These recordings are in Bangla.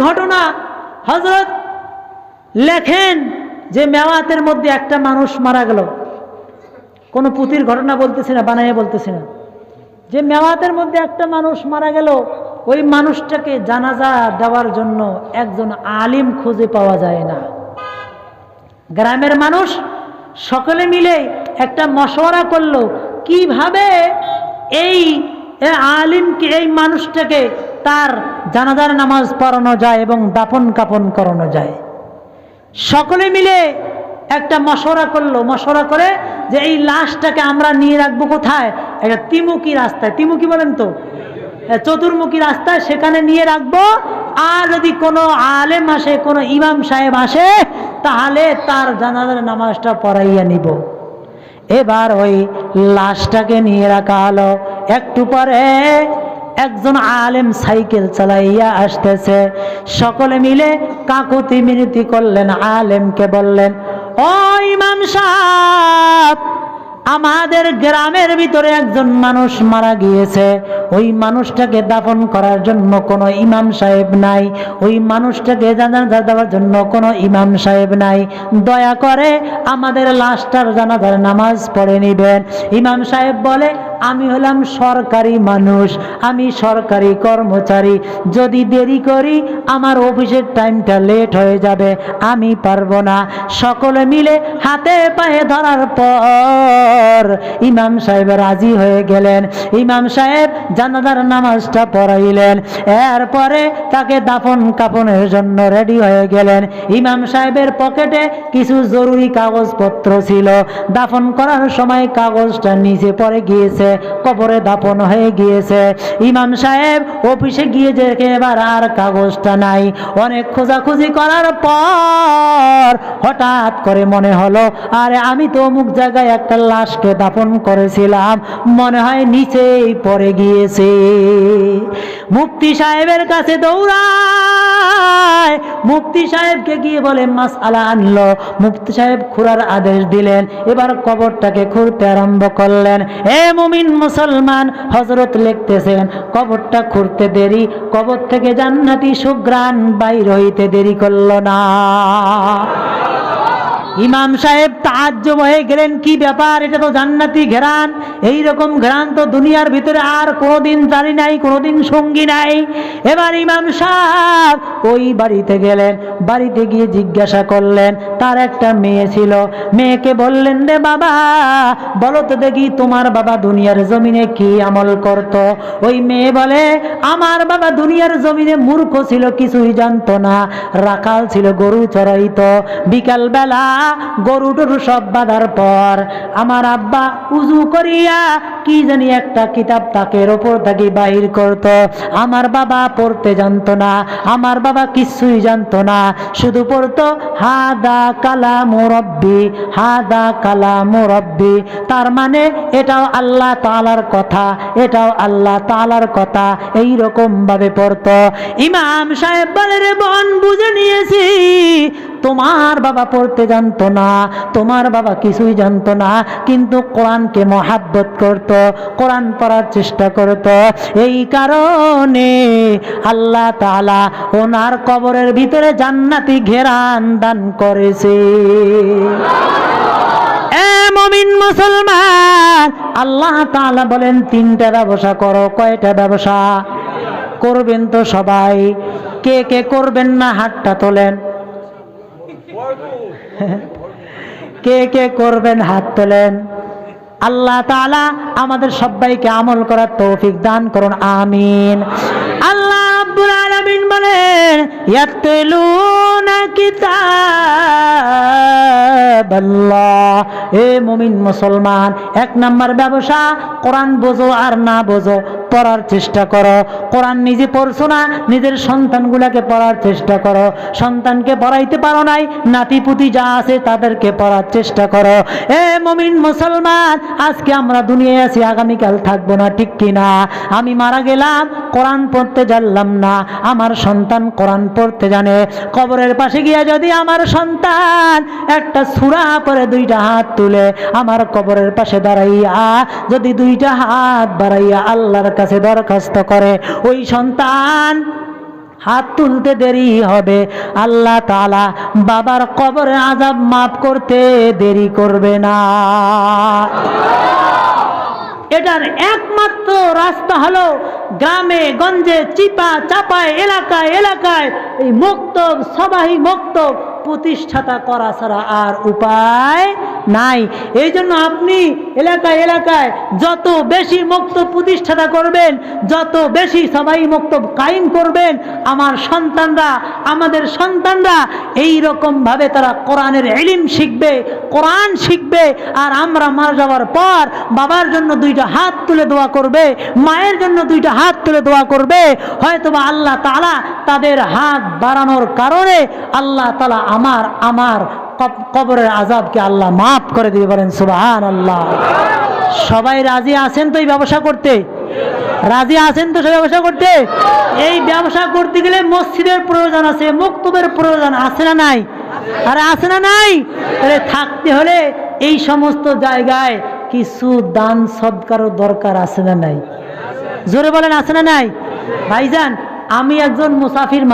ঘটনা হযরত লেখেন যে মেওয়াতের মধ্যে একটা মানুষ মারা গেল। কোনো পুঁথির ঘটনা বলতেছি না, বানাইয়া বলতেছি না, যে মেওয়াতের মধ্যে একটা মানুষ মারা গেল। ওই মানুষটাকে জানাজা দেওয়ার জন্য একজন আলিম খুঁজে পাওয়া যায় না। গ্রামের মানুষ সকলে মিলে একটা মশওয়ারা করলো কিভাবে এই আলিমকে, এই মানুষটাকে তার জানাজার নামাজ পড়ানো যায় এবং দাফন কাফন করানো যায়। সকলে মিলে একটা মশওয়ারা করলো, মশওয়ারা করে যে এই লাশটাকে আমরা নিয়ে রাখবো কোথায়, একটা ত্রিমুখী রাস্তায়, ত্রিমুখী বলেন তো, চতুর্মুখী রাস্তায়, সেখানে নিয়ে রাখবো। আর যদি কোনো আলেম আসে, কোনো ইমাম সাহেব আসে, তাহলে তার জানাজার নামাজটা পড়াইয়া নিব। এবার ওই লাশটাকে নিয়ে রাখা হলো। একটু পরে একজন আলেম সাইকেল চালাইয়া আসতেছে। সকলে মিলে কাকুতি মিনতি করলেন, আলেমকে বললেন, ও ইমাম সাহেব, আমাদের গ্রামের ভিতরে একজন মানুষ মারা গিয়েছে। ওই মানুষটাকে দাফন করার জন্য কোনো ইমাম সাহেব নাই, ওই মানুষটাকে জানাজা দেওয়ার জন্য কোনো ইমাম সাহেব নাই। দয়া করে আমাদের লাশটার জানাজার নামাজ পড়ে নেবেন। ইমাম সাহেব বলে, আমি হলাম সরকারি মানুষ, আমি সরকারি কর্মচারী, যদি দেরি করি আমার অফিসের টাইমটা লেট হয়ে যাবে, আমি পারবো না। সকলে মিলে হাতে পায়ে ধরার পর ইমাম সাহেব রাজি হয়ে গেলেন। ইমাম সাহেব জানাজার নামাজটা পড়াইলেন। এরপরে তাকে দাফন কাফনের জন্য রেডি হয়ে গেলেন। ইমাম সাহেবের পকেটে কিছু জরুরি কাগজপত্র ছিল। দাফন করার সময় কাগজটা নিচে পড়ে গিয়েছে, কবরে দাফন হয়ে গিয়েছে। ইমাম সাহেব অফিসে গিয়ে দেখে এবার আর কাগজটা নাই। অনেক খোঁজাখুঁজি করার পর হঠাৎ করে মনে হলো, আরে আমি তো অমুক জায়গায় একটা লাশকে দাফন করেছিলাম, মনে হয় নিচেই পড়ে গিয়েছে। মুফতি সাহেবের কাছে দৌড়ায়, মুফতি সাহেবকে গিয়ে বলে মাসআলা আনলো। মুফতি সাহেব খুঁড়ার আদেশ দিলেন। এবার কবরটাকে খুঁড়তে আরম্ভ করলেন। এ মুমিন মুসলমান, হযরত লিখতেছেন, কবরটা খুঁড়তে দেরি, কবর থেকে জান্নাতি সুঘ্রাণ বাইর হইতে দেরি করল না। ইমাম সাহেব তাজ্জব হয়ে গেলেন, কি ব্যাপার, এটা তো জান্নাতি ঘেরান, এইরকম ঘেরান তো দুনিয়ার ভিতরে আর কোনোদিন জানি নাই, কোনোদিন সঙ্গী নাই। এবার ইমাম সাহেব ওই বাড়িতে গেলেন। বাড়িতে গিয়ে জিজ্ঞাসা করলেন, তার একটা মেয়ে ছিল। মেয়েকে বললেন, রে বাবা, বলো তো দেখি তোমার বাবা দুনিয়ার জমিনে কি আমল করত? ওই মেয়ে বলে, আমার বাবা দুনিয়ার জমিনে মূর্খ ছিল, কিছুই জানতো না, রাখাল ছিল, গরু চড়াইতো। বিকাল বেলা গরু টরু সব বাঁধার পর আমার আব্বা উজু করিয়া কি জানি একটা কিতাব তাকের ওপর থেকে বাহির করত। আমার বাবা পড়তে জানতো না, আমার বাবা কিছুই জানতো না, শুধু পড়তো হাদা কালামু রব্বি, হাদা কালামু রব্বি। তার মানে এটাও আল্লাহ তাআলার কথা, এটাও আল্লাহ তাআলার কথা, এই রকম ভাবে পড়তো। ইমাম সাহেব বলে, রে বোন, বুঝে নিয়েছি, তোমার বাবা পড়তে জানতো না, তোমার বাবা কিছুই জানতো না, কিন্তু কোরআনকে মহাব্বত করত, কোরআন পড়ার চেষ্টা করত। এই কারণে আল্লাহ তাআলা ওনার কবরের ভিতরে জান্নাতি ঘেরান দান করেছে। এ মুমিন মুসলমান, আল্লাহ তাআলা বলেন তিনটা ব্যবসা করো। কয়টা ব্যবসা করবেন? তো সবাই, কে কে করবেন না হাতটা তোলেন। কে কে করবেন হাত তোলেন। আল্লাহ তাআলা আমাদের সবাইকে আমল করার তৌফিক দান করুন, আমিন। আল্লাহ রাব্বুল আলামিন বলেন, ইয়াতলুনা কিতাবাল্লাহ। এ মুমিন মুসলমান, এক নাম্বার ব্যবসা, কোরআন বোঝো আর না বোঝো পড়ার চেষ্টা করো। কোরআন নিজে পড়ছো না, নিজের সন্তানগুলাকে পড়ার চেষ্টা করো। সন্তানকে পড়াইতে পারো নাই, নাতিপুতি যা আছে তাদেরকে পড়ার চেষ্টা করো। এ মুমিন মুসলমান, আজকে আমরা দুনিয়ায় আছি, আগামীকাল থাকবো না, ঠিক কিনা? আমি মারা গেলাম, কোরআন পড়তে জানলাম না, আমার সন্তান কোরআন পড়তে জানে। কবরের পাশে গিয়ে যদি আমার সন্তান একটা সূরা পড়ে দুইটা হাত তুলে আমার কবরের পাশে দাঁড়াইয়া যদি দুইটা হাত বাড়াইয়া আল্লাহর কাছে দরখাস্ত করে, ওই সন্তান হাত তুলতে দেরি হবে, আল্লাহ তাআলা বাবার কবরের আযাব মাফ করতে দেরি করবে না। এটার একমাত্র রাস্তা হলো গ্রামে গঞ্জে চিপা চাপায় এলাকায় এলাকায় এই মক্তব সবাই মক্তব প্রতিষ্ঠাতা করা ছাড়া আর উপায় নাই। এই জন্য আপনি এলাকায় এলাকায় যত বেশি মক্তব প্রতিষ্ঠাতা করবেন, যত বেশি সবাই মক্তব কায়েম করবেন, আমার সন্তানরা আমাদের সন্তানরা এই রকম ভাবে তারা কোরআনের ইলম শিখবে, কোরআন শিখবে। আর আমরা মারা যাওয়ার পর বাবার জন্য দুইটা হাত তুলে দোয়া করবে, মায়ের জন্য দুইটা হাত তুলে দোয়া করবে। হয়তোবা আল্লাহ তাআলা তাদের হাত বাড়ানোর কারণে আল্লাহ তাআলা আমার কবরের আযাবকে আল্লাহ মাফ করে দিবে। বলেন সুবহানাল্লাহ। সবাই রাজি আছেন তো এই ব্যবসা করতে? রাজি আছেন তো সব ব্যবসা করতে? এই ব্যবসা করতে গেলে মসজিদের প্রয়োজন আছে, মক্তবের প্রয়োজন আছে না নাই? আরে আছে না নাই? তাহলে থাকতে হলে এই সমস্ত জায়গায় কিছু দান সদকারও দরকার আছে না নাই? জোরে বলেন আছে না নাই? ভাইজান, আমি একজন মুসাফির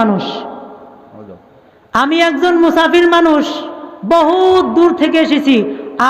মানুষ, বহু দূর থেকে এসেছি।